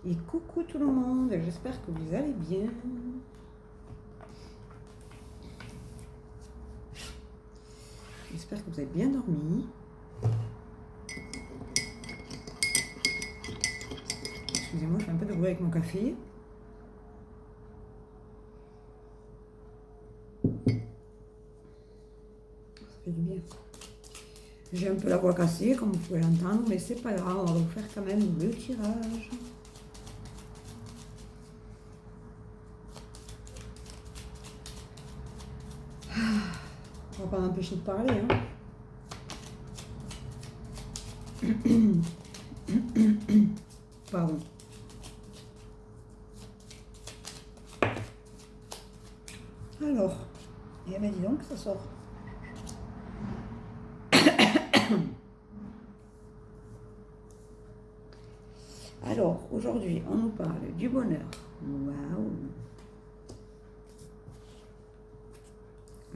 Et coucou tout le monde, j'espère que vous allez bien. J'espère que vous avez bien dormi. Excusez-moi, je fais un peu de bruit avec mon café. Ça fait du bien. J'ai un peu la voix cassée, comme vous pouvez l'entendre, mais c'est pas grave, on va vous faire quand même le tirage. On va pas m'empêcher de parler. Pardon. Alors, eh bien dis donc, ça sort. Alors, aujourd'hui, on nous parle du bonheur. Waouh!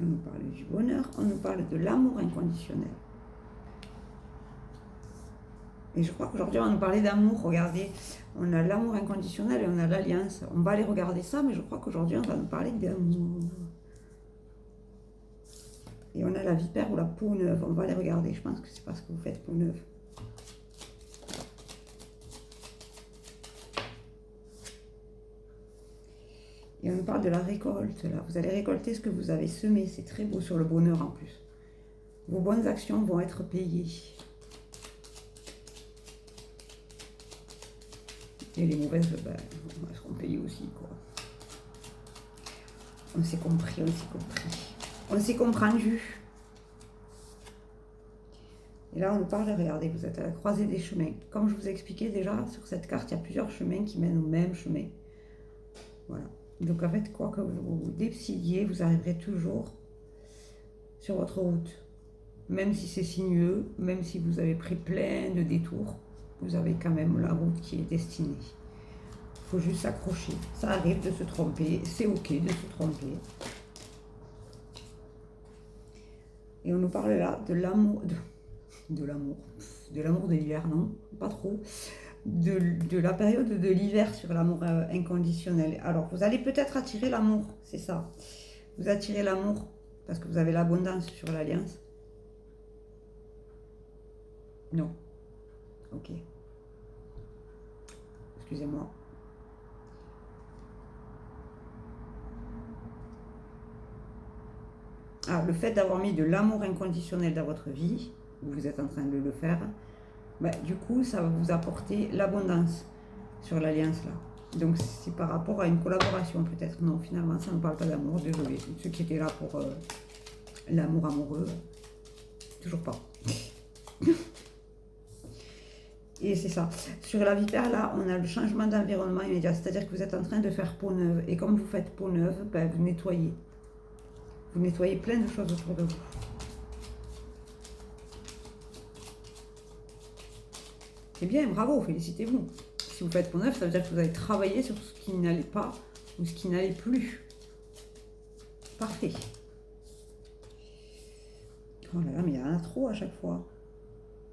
On nous parle du bonheur, on nous parle de l'amour inconditionnel. Et je crois qu'aujourd'hui, on va nous parler d'amour. Regardez, on a l'amour inconditionnel et on a l'alliance. On va aller regarder ça, mais je crois qu'aujourd'hui, on va nous parler d'amour. Et on a la vipère ou la peau neuve. On va aller regarder. Je pense que c'est parce que vous faites peau neuve. Et on nous parle de la récolte, là. Vous allez récolter ce que vous avez semé. C'est très beau sur le bonheur, en plus. Vos bonnes actions vont être payées. Et les mauvaises, ben, elles seront payées aussi, quoi. On s'est compris, on s'est compris. On s'est comprendu. Et là, on nous parle, regardez, vous êtes à la croisée des chemins. Comme je vous ai expliqué déjà, sur cette carte, il y a plusieurs chemins qui mènent au même chemin. Voilà. Donc, en fait, quoi que vous décidiez, vous arriverez toujours sur votre route. Même si c'est sinueux, même si vous avez pris plein de détours, vous avez quand même la route qui est destinée. Il faut juste s'accrocher. Ça arrive de se tromper, c'est ok de se tromper. Et on nous parle là de l'amour, de l'amour de l'hiver, non, pas trop, de la période de l'hiver sur l'amour inconditionnel. Alors, vous allez peut-être attirer l'amour, c'est ça. Vous attirez l'amour parce que vous avez l'abondance sur l'alliance. Non. Ok. Excusez-moi. Ah, le fait d'avoir mis de l'amour inconditionnel dans votre vie, vous êtes en train de le faire, bah, du coup, ça va vous apporter l'abondance sur l'alliance là. Donc, c'est par rapport à une collaboration peut-être. Non, finalement, ça ne parle pas d'amour, désolé. Ceux qui étaient là pour l'amour amoureux, toujours pas. Et c'est ça. Sur la vipère, là, on a le changement d'environnement immédiat. C'est-à-dire que vous êtes en train de faire peau neuve. Et comme vous faites peau neuve, ben, vous nettoyez. Vous nettoyez plein de choses autour de vous. C'est bien, bravo, félicitez-vous. Si vous faites peau neuve, ça veut dire que vous avez travaillé sur ce qui n'allait pas ou ce qui n'allait plus. Parfait. Oh là là, mais il y en a trop à chaque fois.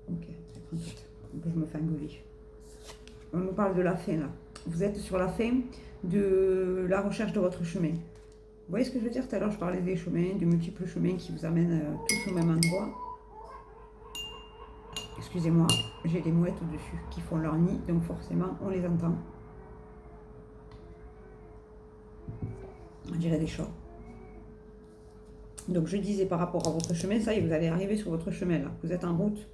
Ok, je prends tout. Je me fais engueuler. On nous parle de la fin là. Vous êtes sur la fin de la recherche de votre chemin. Vous voyez ce que je veux dire? Tout à l'heure, je parlais des chemins, de multiples chemins qui vous amènent tous au même endroit. Excusez-moi, j'ai des mouettes au-dessus qui font leur nid, donc forcément, on les entend. On dirait des chats. Donc, je disais par rapport à votre chemin, ça y est, vous allez arriver sur votre chemin là. Vous êtes en route.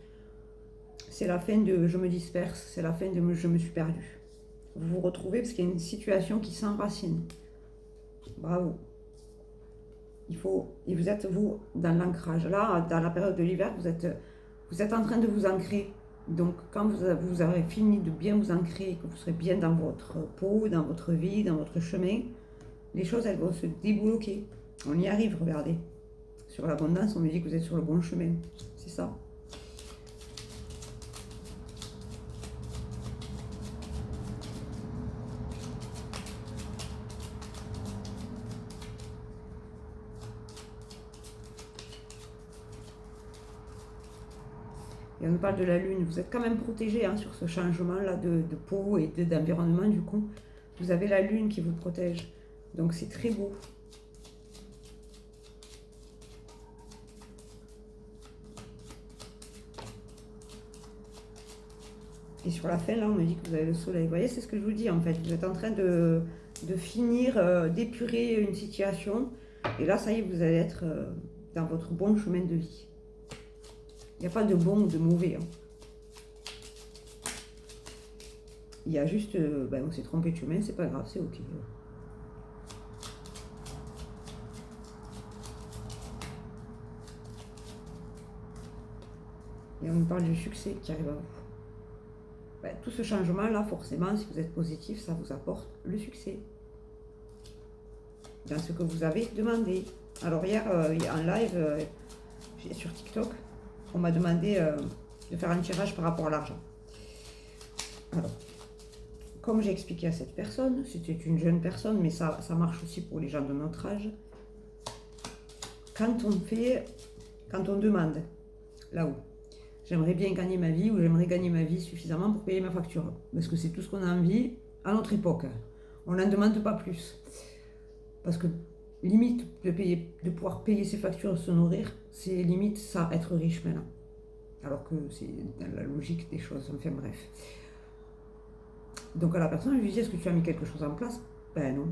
C'est la fin de je me disperse, c'est la fin de je me suis perdu. Vous vous retrouvez parce qu'il y a une situation qui s'enracine. Bravo. Et vous êtes, vous, dans l'ancrage. Là, dans la période de l'hiver, vous êtes en train de vous ancrer. Donc, quand vous aurez fini de bien vous ancrer, que vous serez bien dans votre peau, dans votre vie, dans votre chemin, les choses, elles vont se débloquer. On y arrive, regardez. Sur l'abondance, on me dit que vous êtes sur le bon chemin. C'est ça. Et on nous parle de la lune. Vous êtes quand même protégé hein, sur ce changement-là de peau et d'environnement du coup. Vous avez la lune qui vous protège. Donc c'est très beau. Et sur la fin, là, on me dit que vous avez le soleil. Vous voyez, c'est ce que je vous dis, en fait. Vous êtes en train de finir, d'épurer une situation. Et là, ça y est, vous allez être dans votre bon chemin de vie. Il n'y a pas de bon ou de mauvais. Hein. Il y a juste, on s'est trompé de chemin, c'est pas grave, c'est ok. Et on nous parle du succès qui arrive à vous. Tout ce changement-là, forcément, si vous êtes positif, ça vous apporte le succès. Dans ce que vous avez demandé. Alors hier, en live, sur TikTok, on m'a demandé de faire un tirage par rapport à l'argent. Alors, comme j'ai expliqué à cette personne, c'était une jeune personne, mais ça marche aussi pour les gens de notre âge. Quand on demande là-haut, j'aimerais bien gagner ma vie ou j'aimerais gagner ma vie suffisamment pour payer ma facture. Parce que c'est tout ce qu'on a envie à notre époque. On n'en demande pas plus. Parce que limite de pouvoir payer ses factures, se nourrir, c'est limite ça, être riche maintenant. Alors que c'est dans la logique des choses, enfin bref. Donc à la personne, je lui dis, est-ce que tu as mis quelque chose en place? Ben non.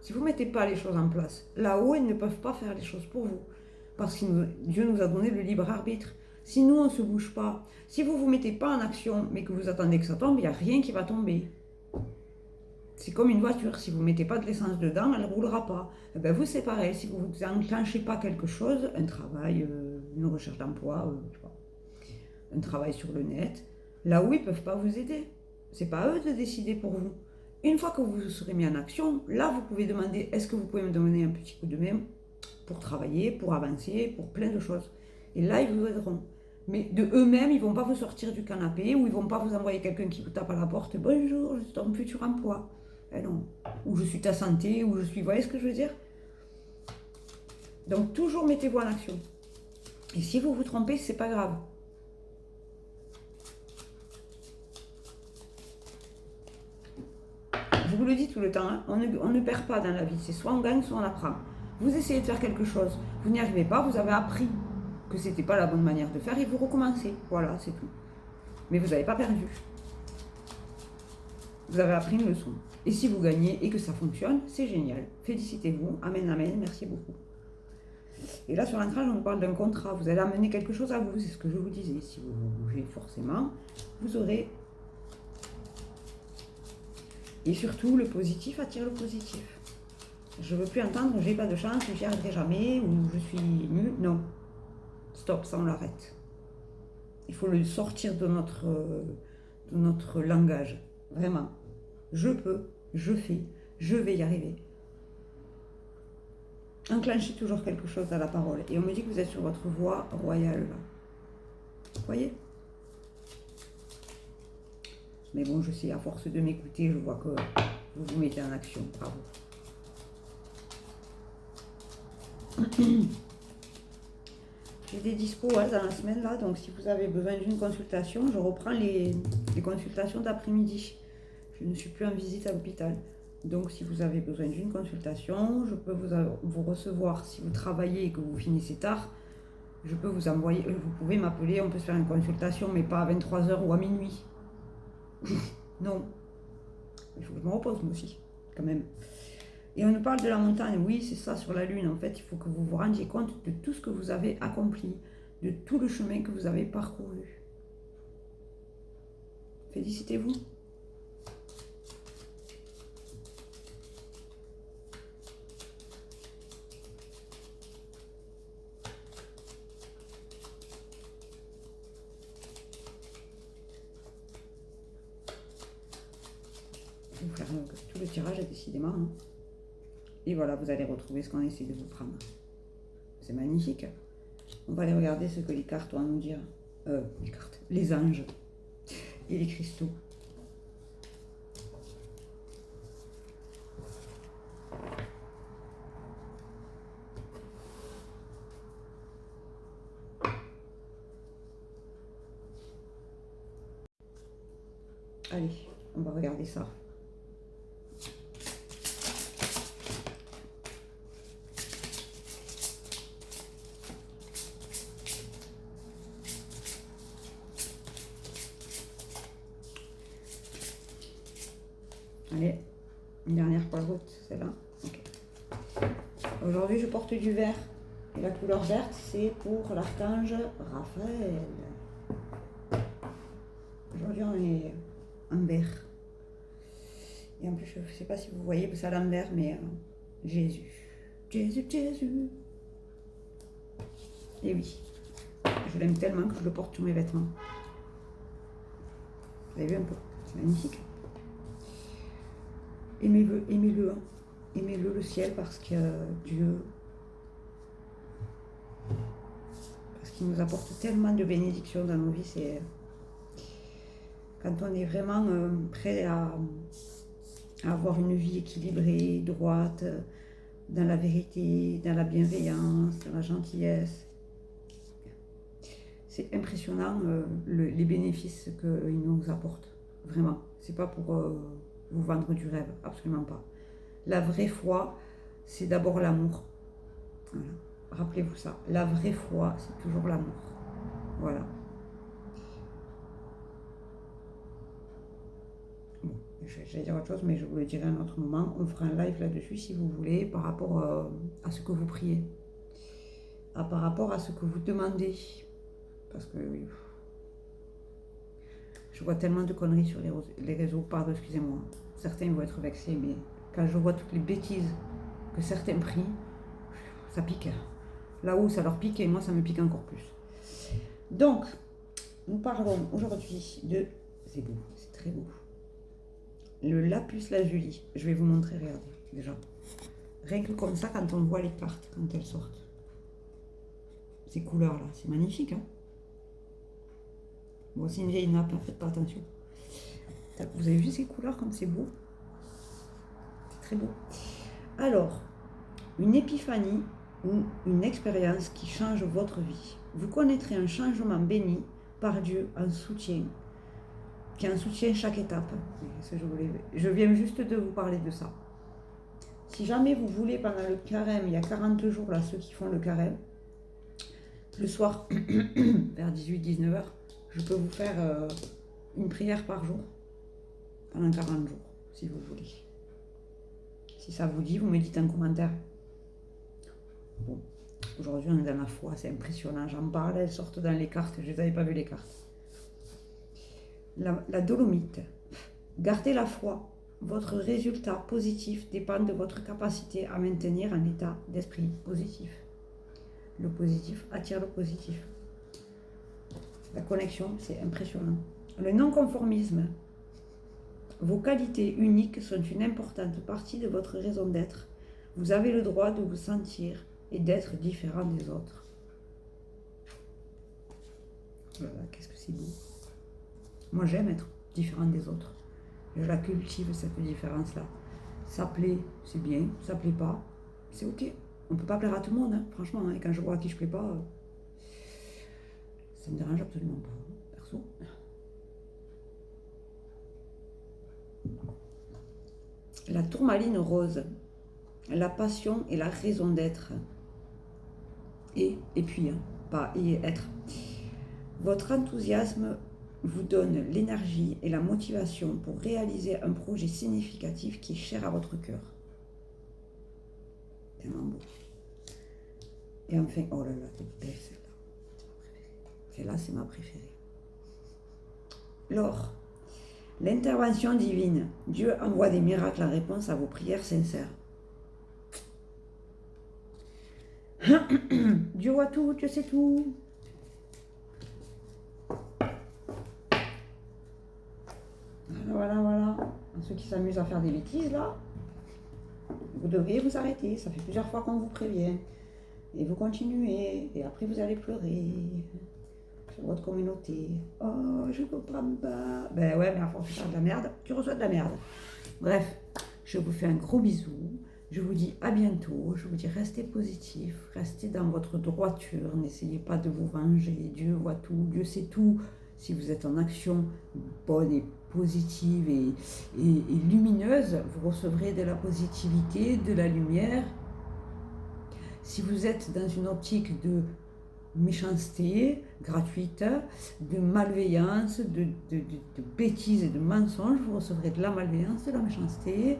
Si vous ne mettez pas les choses en place, là-haut, ils ne peuvent pas faire les choses pour vous. Parce que Dieu nous a donné le libre arbitre. Si nous, on ne se bouge pas, si vous ne vous mettez pas en action, mais que vous attendez que ça tombe, il n'y a rien qui va tomber. C'est comme une voiture, si vous ne mettez pas de l'essence dedans, elle ne roulera pas. Et ben vous, c'est pareil, si vous n'enclenchez pas quelque chose, un travail, une recherche d'emploi, un travail sur le net, là-haut, ils ne peuvent pas vous aider. C'est pas eux de décider pour vous. Une fois que vous vous serez mis en action, là, vous pouvez demander, est-ce que vous pouvez me donner un petit coup de main pour travailler, pour avancer, pour plein de choses. Et là, ils vous aideront. Mais de eux-mêmes, ils ne vont pas vous sortir du canapé ou ils ne vont pas vous envoyer quelqu'un qui vous tape à la porte. Bonjour, je suis ton futur emploi. Eh non. Ou je suis ta santé, ou je suis... Vous voyez ce que je veux dire? Donc, toujours mettez-vous en action. Et si vous vous trompez, c'est pas grave. Je vous le dis tout le temps, hein, on ne perd pas dans la vie. C'est soit on gagne, soit on apprend. Vous essayez de faire quelque chose, vous n'y arrivez pas, vous avez appris que c'était pas la bonne manière de faire et vous recommencez. Voilà, c'est tout. Mais vous n'avez pas perdu. Vous avez appris une leçon. Et si vous gagnez et que ça fonctionne, c'est génial. Félicitez-vous. Amen, amen. Merci beaucoup. Et là, sur l'ancrage, on parle d'un contrat. Vous allez amener quelque chose à vous. C'est ce que je vous disais. Si vous vous bougez forcément, vous aurez... Et surtout, le positif attire le positif. Je ne veux plus entendre, j'ai pas de chance, j'y arriverai jamais, ou je suis nulle. Non. Stop, ça on l'arrête. Il faut le sortir de notre langage. Vraiment. Je peux, je fais, je vais y arriver. Enclenchez toujours quelque chose à la parole. Et on me dit que vous êtes sur votre voie royale là. Vous voyez? Mais bon, je sais, à force de m'écouter, je vois que vous vous mettez en action. Bravo. J'ai des dispos dans la semaine là, donc si vous avez besoin d'une consultation, je reprends les consultations d'après-midi. Je ne suis plus en visite à l'hôpital. Donc si vous avez besoin d'une consultation, je peux vous recevoir. Si vous travaillez et que vous finissez tard, je peux vous envoyer, vous pouvez m'appeler, on peut se faire une consultation, mais pas à 23h ou à minuit. Non. Il faut que je me repose moi aussi, quand même. Et on nous parle de la montagne, oui, c'est ça, sur la Lune. En fait, il faut que vous vous rendiez compte de tout ce que vous avez accompli, de tout le chemin que vous avez parcouru. Félicitez-vous. Je vais vous faire tout le tirage, décidément. Hein. Et voilà, vous allez retrouver ce qu'on essaie de vous prendre. C'est magnifique. On va aller regarder ce que les cartes ont à nous dire. Les cartes, les anges et les cristaux. Allez, on va regarder ça. Allez, une dernière pour la route, celle-là. Okay. Aujourd'hui, je porte du vert. Et la couleur verte, c'est pour l'archange Raphaël. Aujourd'hui, on est en vert. Et en plus, je ne sais pas si vous voyez, c'est à l'envers, mais Jésus. Jésus, Jésus. Et oui, je l'aime tellement que je le porte sur mes vêtements. Vous avez vu un peu? C'est magnifique. Aimez-le, aimez-le, hein. Aimez-le, le ciel, parce que Dieu, parce qu'il nous apporte tellement de bénédictions dans nos vies. C'est quand on est vraiment prêt à avoir une vie équilibrée, droite, dans la vérité, dans la bienveillance, dans la gentillesse. C'est impressionnant les bénéfices qu'il nous apporte, vraiment. C'est pas pour vous vendre du rêve, absolument pas. La vraie foi, c'est d'abord l'amour. Voilà. Rappelez-vous ça. La vraie foi, c'est toujours l'amour. Voilà. Bon, j'allais dire autre chose, mais je vous le dirai à un autre moment. On fera un live là-dessus si vous voulez, par rapport à ce que vous priez. Par rapport à ce que vous demandez. Parce que je vois tellement de conneries sur les réseaux, pardon, excusez-moi. Certains vont être vexés, mais quand je vois toutes les bêtises que certains prient, ça pique. Là où ça leur pique, et moi ça me pique encore plus. Donc, nous parlons aujourd'hui de... C'est beau, c'est très beau. Le lapis lazuli. Je vais vous montrer, regardez, déjà. Rien que comme ça, quand on voit les cartes, quand elles sortent. Ces couleurs-là, c'est magnifique, hein. Bon, c'est une vieille nappe, hein, faites pas attention. Vous avez vu ces couleurs comme c'est beau? C'est très beau. Alors, une épiphanie ou une expérience qui change votre vie. Vous connaîtrez un changement béni par Dieu en soutien, qui en soutient chaque étape. Je viens juste de vous parler de ça. Si jamais vous voulez, pendant le carême, il y a 40 jours, là, ceux qui font le carême, le soir, vers 18-19 heures, je peux vous faire une prière par jour, pendant 40 jours, si vous voulez. Si ça vous dit, vous me dites en commentaire. Bon, aujourd'hui on est dans la foi, c'est impressionnant, j'en parle, elles sortent dans les cartes, je ne les avais pas vu les cartes. La dolomite. Gardez la foi, votre résultat positif dépend de votre capacité à maintenir un état d'esprit positif. Le positif attire le positif. La connexion, c'est impressionnant. Le non-conformisme. Vos qualités uniques sont une importante partie de votre raison d'être. Vous avez le droit de vous sentir et d'être différent des autres. Voilà, qu'est-ce que c'est beau. Moi, j'aime être différent des autres. Je la cultive, cette différence-là. Ça plaît, c'est bien. Ça plaît pas, c'est ok. On ne peut pas plaire à tout le monde, hein, franchement. Hein, et quand je vois à qui je plais pas, ça me dérange absolument pas, perso. La tourmaline rose, la passion et la raison d'être. Et puis, hein, pas et être. Votre enthousiasme vous donne l'énergie et la motivation pour réaliser un projet significatif qui est cher à votre cœur. Tellement beau. Et enfin, oh là là, c'est belle celle-là. Celle-là, c'est ma préférée. L'or. L'intervention divine. Dieu envoie des miracles en réponse à vos prières sincères. Dieu voit tout, Dieu sait tout. Voilà. Ceux qui s'amusent à faire des bêtises, là, vous devriez vous arrêter. Ça fait plusieurs fois qu'on vous prévient. Et vous continuez. Et après, vous allez pleurer sur votre communauté. Oh, je comprends pas. Ben ouais, mais à force de faire de la merde, tu reçois de la merde. Bref, je vous fais un gros bisou. Je vous dis à bientôt. Je vous dis restez positif. Restez dans votre droiture. N'essayez pas de vous venger. Dieu voit tout. Dieu sait tout. Si vous êtes en action bonne et positive et lumineuse, vous recevrez de la positivité, de la lumière. Si vous êtes dans une optique de méchanceté gratuite, de malveillance, de bêtises et de mensonges, vous recevrez de la malveillance, de la méchanceté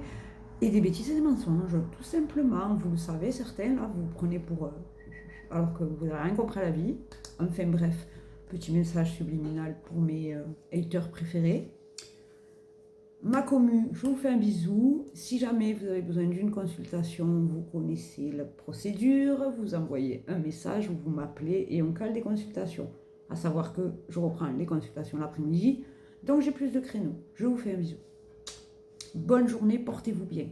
et des bêtises et des mensonges, tout simplement. Vous le savez, certains, là, vous vous prenez pour... alors que vous n'avez rien compris à la vie. Enfin bref, petit message subliminal pour mes haters préférés. Ma commu, je vous fais un bisou. Si jamais vous avez besoin d'une consultation, vous connaissez la procédure, vous envoyez un message ou vous m'appelez et on cale des consultations. À savoir que je reprends les consultations l'après-midi, donc j'ai plus de créneaux. Je vous fais un bisou. Bonne journée, portez-vous bien.